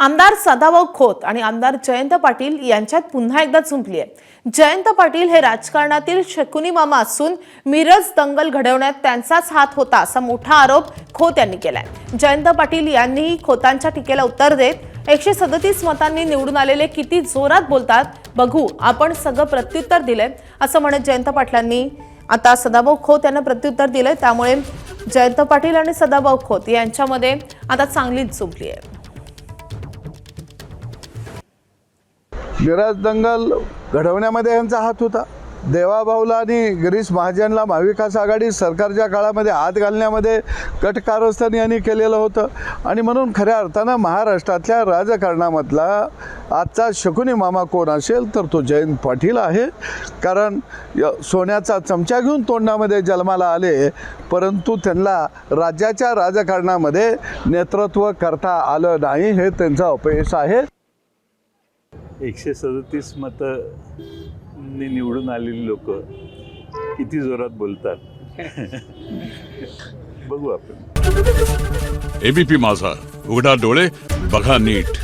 आमदार सदाभाऊ खोत आणि आमदार जयंत पाटील यांच्यात पुन्हा एकदा चुंबली आहे। जयंत पाटील हे राजकारणातील शकुनी मामा असून मिरज दंगल घडवण्यात त्यांचाच हात होता असा मोठा आरोप खोत यांनी केलाय। जयंत पाटील यांनी खोतांच्या टीकेला उत्तर देत 137 मतांनी निवडून आलेले किती जोरात बोलतात बघू, आपण सगळं प्रत्युत्तर दिलंय असं म्हणत जयंत पाटलांनी आता सदाभाऊ खोत यांना प्रत्युत्तर दिलंय। त्यामुळे जयंत पाटील आणि सदाभाऊ खोत यांच्यामध्ये आता चांगलीच चुंबली आहे। मिरज दंगल घडवण्यामध्ये यांचा हात होता। देवाभाऊला आणि गिरीश महाजनला महाविकास आघाडी सरकारच्या काळामध्ये हात घालण्यामध्ये कट कारस्थान यांनी केलेलं होतं आणि म्हणून खऱ्या अर्थानं महाराष्ट्रातल्या राजकारणामधला आजचा शकुनी मामा कोण असेल तर तो जयंत पाटील आहे। कारण सोन्याचा चमचा घेऊन तोंडामध्ये जन्माला आले, परंतु त्यांना राज्याच्या राजकारणामध्ये नेतृत्व करता आलं नाही, हे त्यांचं अपयश आहे। 137 मतांनी निवडून आलेली लोक किती जोरात बोलतात बघू आपण। एबीपी माझा, उघडा डोळे बघा नीट।